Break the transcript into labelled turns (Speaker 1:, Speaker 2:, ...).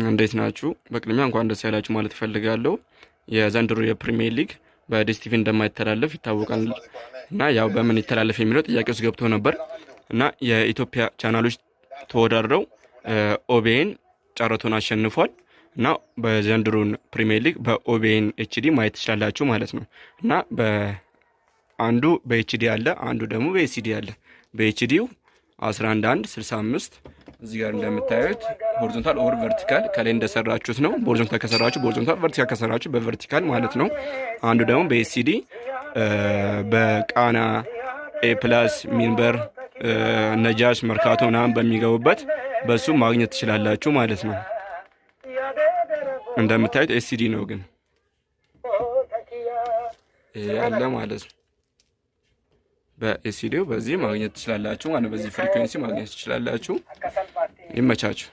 Speaker 1: እንዴት ናችሁ? በቅድሚያ እንኳን ደስ ያላችሁ ማለት እፈልጋለሁ። የዘንድሮ የፕሪሚየር ሊግ በዲስቲቪ እንደማይተላለፍ ይታወቃል እና ያው በምን ይተላለፍ የሚለው ጥያቄ ውስጥ ገብቶ ነበር እና የኢትዮጵያ ቻናሎች ተወዳድረው ኦቢኤን ጨረታውን አሸንፏል እና በዘንድሮን ፕሪሚየር ሊግ በኦቢኤን ኤችዲ ማየት ትችላላችሁ ማለት ነው እና በአንዱ በኤችዲ አለ፣ አንዱ ደግሞ በኤሲዲ አለ። በኤችዲው 11:1:65 እዚህ ጋር እንደምታዩት ሆሪዞንታል ኦር ቨርቲካል ከላይ እንደሰራችሁት ነው። በሆሪዞንታል ከሰራችሁ በሆሪዞንታል፣ ቨርቲካል ከሰራችሁ በቨርቲካል ማለት ነው። አንዱ ደግሞ በኤሲዲ በቃና ኤ ፕላስ ሚንበር ነጃሽ መርካቶ ምናምን በሚገቡበት በሱ ማግኘት ትችላላችሁ ማለት ነው። እንደምታዩት ኤሲዲ ነው ግን ያለ ማለት ነው። በኤሲዲው በዚህ ማግኘት ትችላላችሁ ማለት በዚህ ፍሪኩዌንሲ ማግኘት ትችላላችሁ። ይመቻችሁ።